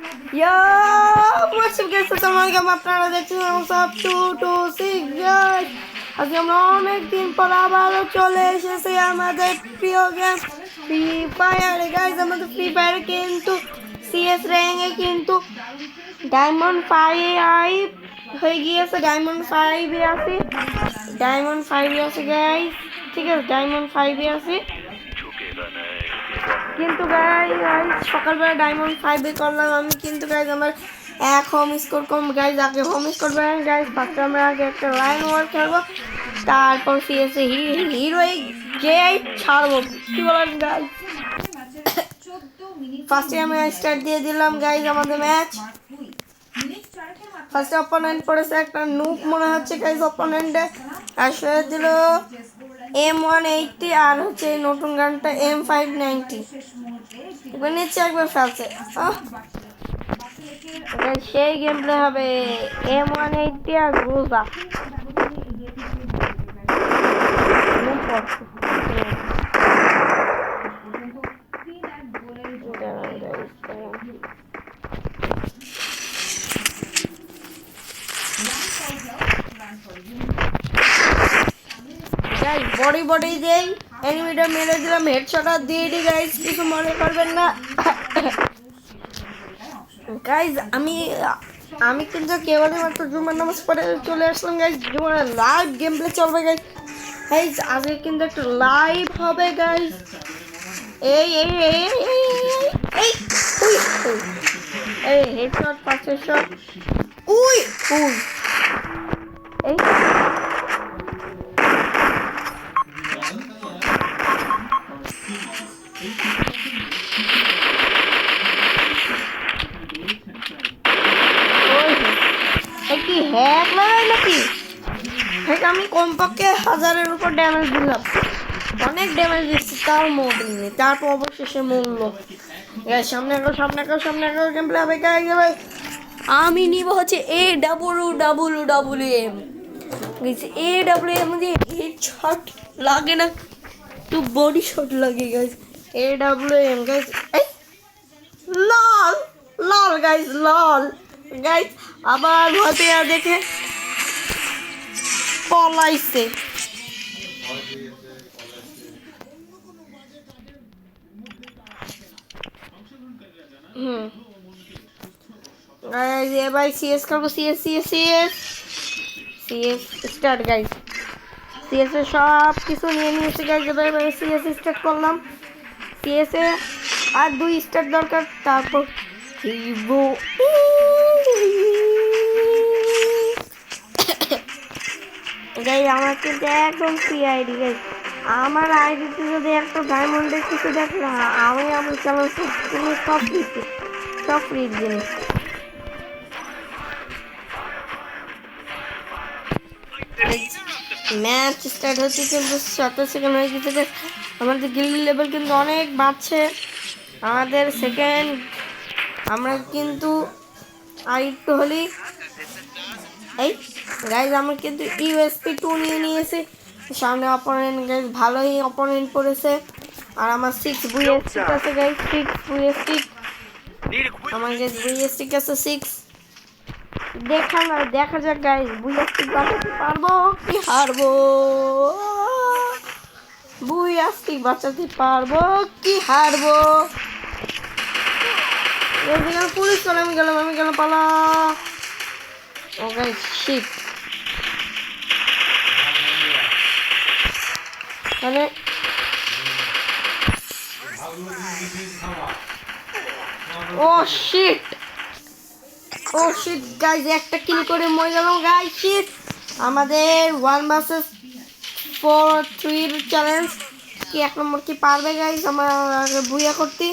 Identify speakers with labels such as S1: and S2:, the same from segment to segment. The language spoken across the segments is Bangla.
S1: Yo, what's up guys? Assalamualaikum আপনারা দেখছেন সব 226 guys। আজকে আমরা অনেকদিন পর আবারও চলে এসেছি আমাদের প্রিয় গেম ফ্রি ফায়ার গাইস। আমাদের ফ্রি ফায়ারে কিন্তু সিএস র্যাঙ্কে কিন্তু ডায়মন্ড 5 হয়ে গিয়েছে, ডায়মন্ড 5 এ আছে, ডায়মন্ড 5 এ আছে গাইস। ঠিক আছে, ডায়মন্ড 5 এ আছে কিন্তু গাইস সকালবেলা ডায়মন্ড 5 এ করলাম আমি, কিন্তু গাইস আমার এক হোম স্কোর কম গাইস। আগে হোম স্কোর বাড়ান গাইস, ফার্স্টে আমরা আগে একটা লাইন ওয়ার খেলবো, তারপর সিএসএ হিরোই গেই ছাড়বো। কি বলেন গাইস? ফার্স্টে আমরা স্টার্ট দিয়ে দিলাম গাইস আমাদের ম্যাচ। ফার্স্টে অপোনেন্ট পড়েছে একটা নুক মনে হচ্ছে গাইস, অপোনেন্টে আসলে দিল M180 আর হচ্ছে নতুন গানটা M590। এবার নিচে একবার ফেলছে, সেই গেম প্লে হবে M180 আর গ্রুজা। বডি বডি দেই, এনিমিটা মেরে দিলাম, হেডশট দিয়ে দিই গাইস, কিছু মনে করবেন না গাইস। আমি কিন্তু কেবলই মাত্র জুমার নামাজ পড়ে চলে আসলাম গাইস। জুমার লাইভ গেম প্লে চলবে গাইস। গাইস আজকে কিন্তু একটা লাইভ হবে গাইস। এই এই এই এই এই headshot first headshot, we we এই কি হ্যাক লাগাই নাকি? হ্যাক আমি কমপক্ষে 1000-এর উপর ড্যামেজ দিলাম, অনেক ড্যামেজ দিচ্ছি, তাও মরিনি, তারপর অবশেষে মরল। সামনে এগো সামনে এগো সামনে এগো, গেম প্লে হবে গাইস। আমি নিব হচ্ছে AWM। AWM যে হেডশট লাগে না, তো বডি শট লাগে গাইস। AWM গাইস, এই লল লল গাইস, লল গাইস। আবার ভয় দেখে পলাইছে। এবার সিএস করবো, CS CS CS CS start guys. CS এ সব কিছু নিয়ে নিয়েছে গাইস, এবার সিএস স্টার্ট করলাম। সিএস এ আর 2 স্টার দরকার, তারপর গাইস আমার কিন্তু একদম ফ্রি আইডি গাইস। আমার আইডিতে যদি একটা ডায়মন্ডের কিছু দেখলে আমি চ্যানেল সব ফ্রিতে, সব ফ্রি জিনিস। ম্যাচ স্টার্ট হচ্ছে কিন্তু 70 সেকেন্ড হয়ে গেছে। আমাদের গিল্ডি লেভেল কিন্তু অনেক বাড়ছে, আমাদের সেকেন্ড আমরা কিন্তু আর একটু হলেই। এই গাইজ আমরা কিন্তু USP 2 নিয়ে নিয়েছি। সামনে অপোনেন্ট গাইজ ভালোই অপোনেন্ট পড়েছে, আর আমার 6 বুইস্টিক আছে গাইজ, 6 বুইস্টিক আমার গাইজ, বুইস্টিক আছে 6। দেখা যাক গাইজ বুইস্টিক বাঁচাতে পারবো কি হারবো, বুইস্টিক বাঁচাতে পারবো কি হারবো। পুলিশ চলে, আমি গেলাম পালা। ও গাইজ শিট, মানে ও শিট গাইজ, একটা কিল করে মরে গেলাম গাইজ। শিট, আমাদের 1 vs 4-3 চ্যালেঞ্জ কি 1 নম্বর কি পারবে গাইজ আমার বুইয়া করতে,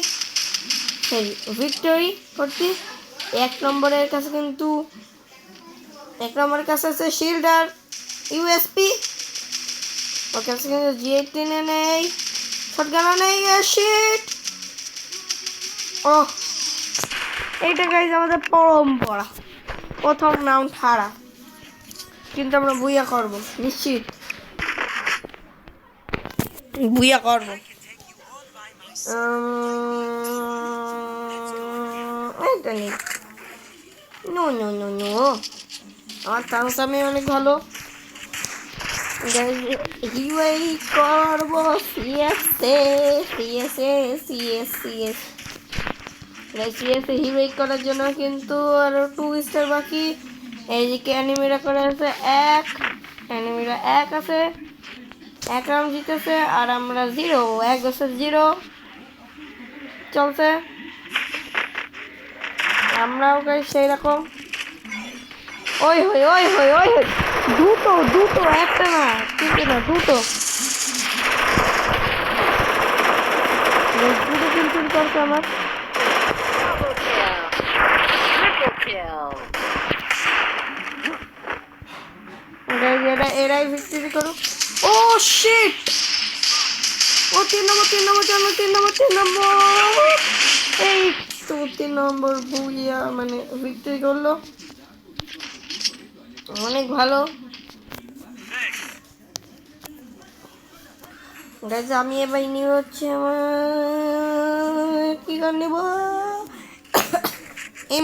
S1: সেই ভিক্টরি করতে। 1 নম্বরের কাছে কিন্তু 1 নম্বরের কাছে আছে শিল্ড আর USP, ওর কাছে কিন্তু G18 নেই, শটগানও নেই। শিট, ও এইটা গাইজ আমাদের পরম্পরা, প্রথম রাউন্ড হারা, কিন্তু আমরা বুইয়া করব, নিশ্চিত বুইয়া করব। এটা নেই। নো নো নো নো, আমার থামস আমি অনেক ভালো। হিউই করব CSA CSA CS CS CSA Huey করার জন্য কিন্তু আরো 2 স্টার বাকি। এইদিকে অ্যানিমিরা করে আছে 1, অ্যানিমিরা 1 আছে, 1 রাউন্ড জিতেছে আর আমরা 0, 1 versus 0 চলছে। আমরাও গাইস সেই রকম। ওই হই ওই হই ওই হই, দুটো দুটো, একটা না তিনটে না, দুটো দুটো কিন্তু করছে আমার। এরাই ভিক্টরি করুক। ও শিট, ও 3 নম্বর 3 নম্বর 3 নম্বর 3 নম্বর, এই তো 3 নম্বর বুইয়া মানে ভিক্টরি করলো, অনেক ভালো গাইস। আমি এবার নিয়ে হচ্ছে আমার কি গান নেব,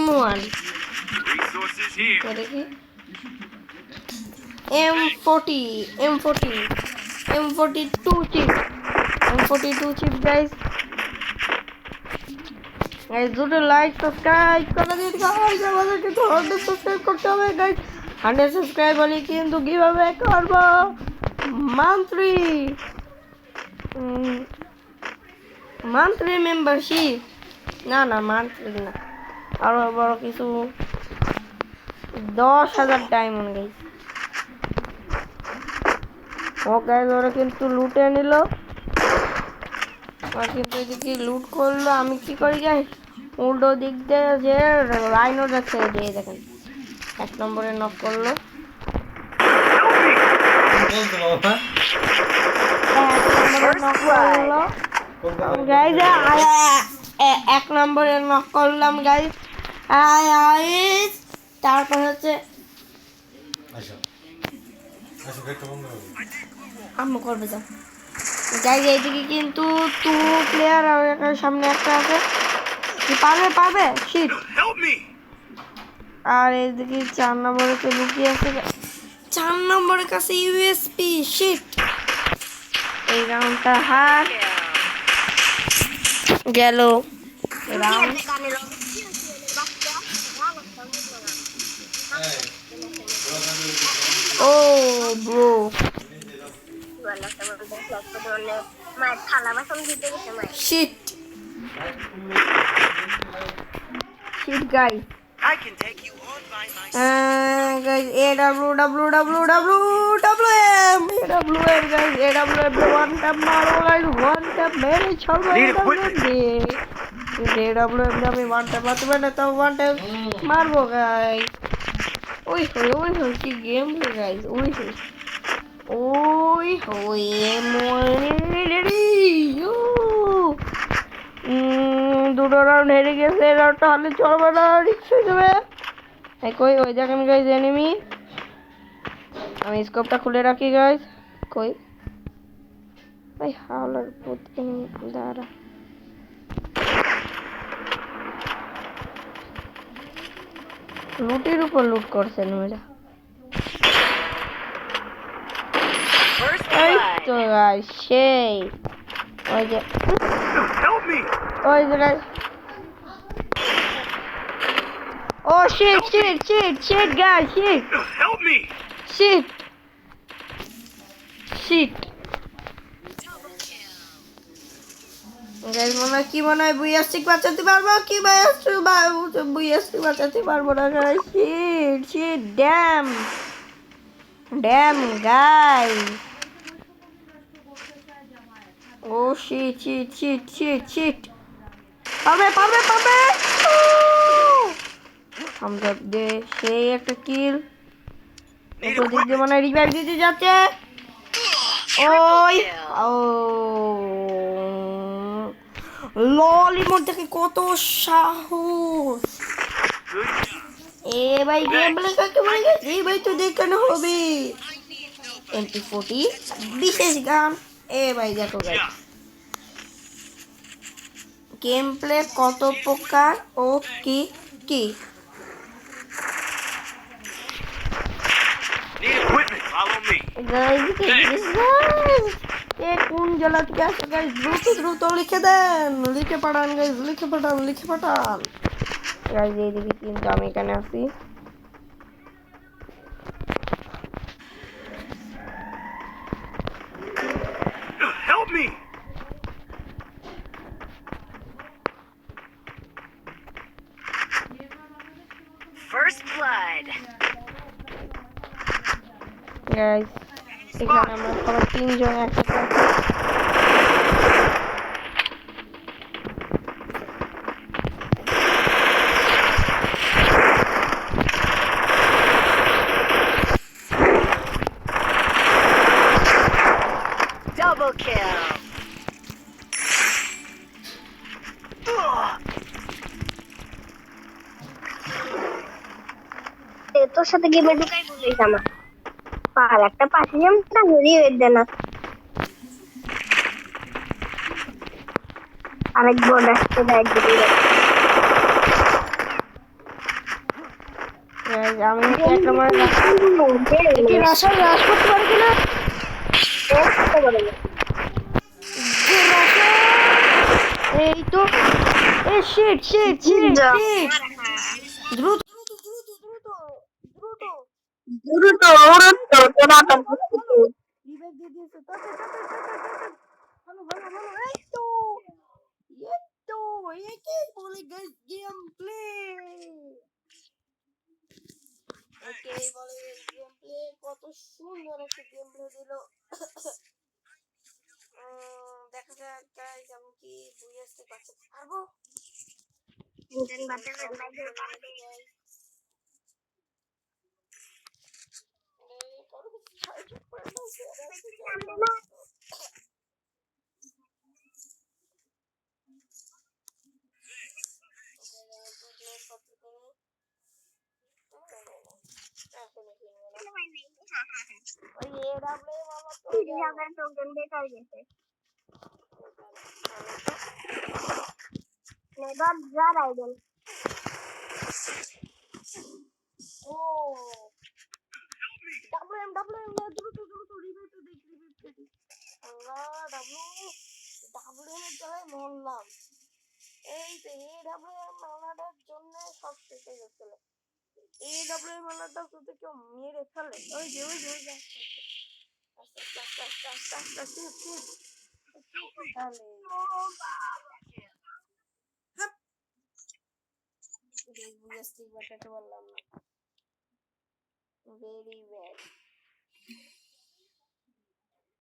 S1: M1 দেখি, M40 M40 M42 chip, M42 chip guys. Guys দুটো লাইক সাবস্ক্রাইব করে দিন গাইস, আমাদেরকে তো 100 সাবস্ক্রাইব করতে হবে গাইস। 100 সাবস্ক্রাইব হলে কিন্তু কিভাবে করব মান্থলি মেম্বারশিপ, না না মান্থলি না, আরো বড় কিছু 10,000 ডায়মন্ড গাইস। ও গাইস ওরা কিন্তু লুটে নিল, আর কিন্তু এদিকে লুট করলো। আমি কি করি গাইস, উল্টো দিক দিয়ে যে রাইনো যাচ্ছে দিয়ে দেখেন 1 নম্বরে নক করলো। এক নম্বরে নক করলাম গাইস। তারপর হচ্ছে আম্মু করবে যাও গাইস। এইদিকে কিন্তু 2 প্লেয়ার আর সামনে একটা আছে, কি পারবে পারবে শিট। আর এইদিকে 4 নম্বরে তো লুকিয়ে আছে, 4 নম্বরের কাছে ইউএসপি শিট। এই রাউন্ডটা হার গেল round. Oh bro shit shit guys. guys AWWWWM guys, AWM one tap maro guys, one tap mere chhalo AWM আমি one tap মারতে পারি না, তাও one tap মারবো guys। ওই হই কি গেম রে guys, ওই হই দুটো রাউন্ড হেরে গেছে, রাউন্ডটা হারলে চলবে না, রিক্স হয়ে যাবে। কই ওই দেখেন গাইস এনিমি, আমি স্কোপটা খুলে রাখি গাইস। কই ভাই হাওলার পুত এনিমি দাঁড়া, লুটের উপর লুট করছে এনিমিরা। এই তো গাইস সেই ওই যে guys. Oh shit guys, help me. Shit guys, মনে হয় বুইয়াস্টিক বাঁচাতে পারবো কি বুইয়াস্টিক বাঁচাতে পারবো না guys। shit damn guys, oh shit পাবে আমরা দে সেই একটা কিল। ওদিক দিয়ে মনে হয় রিভাইভ দিতে যাচ্ছে। ওই ও ললি মোর দেখে কত সাহস। এ ভাই গেম প্লে কাকে বলে গেছে, এই ভাই তো দেখানো হবে MP40 বিশেষ গান। এ ভাই দেখো গাইস গেম প্লে কত প্রকার ও কি কি কোন জেলা থেকে আসে গাইস? দ্রুত দ্রুত লিখে দেন, লিখে পাঠান গাইস, লিখে পাঠান, লিখে পাঠান গাইস। এইদিকে কিন্তু আমি এখানে আছি।
S2: Help me! First blood.
S1: Guys এখানে আমরা সবাই তিনজন একসাথে আছি।
S2: Double kill.
S3: তোর সাথে গেমে ঢুকাই বলিস আমার পার একটা পাশে যেমন ঘুরিয়ে বেঁধে না আরেক বোর্ড আসছে ব্যাগ দিয়ে
S1: গাইস আমি একটা মানে দেখি রাশা রাশ করতে পারে কিনা। এই তো শিট শিট শিট শিট দ্রুত দ্রুত দ্রুত দ্রুত দ্রুত
S3: দ্রুত তোরা তো
S1: রিভাইভ দিয়ে দিয়েছে। ভালো ভালো ভালো। এই তো একেই বলে গাইস গেম প্লে, একেই বলে গেম প্লে। কত সুন্দর একটা গেম প্লে দিল। দেখা যাক গাইস আমি কি বুঝতে পারছি পারবো। WM দ্রুত দ্রুত রিভাইভ তো দেখ, রিভাইভ তো দেখ। আল্লাহ WM এর জায়গায় মরলাম। এই তো AWM মালাটার জন্য সব শেষ হয়ে গেছিল। AWM মালাটা তো কেউ মেরে ফেলে। ওই যে আস্তে আস্তে আস্তে আস্তে আস্তে আস্তে বুঝতে পারলাম না। Very bad.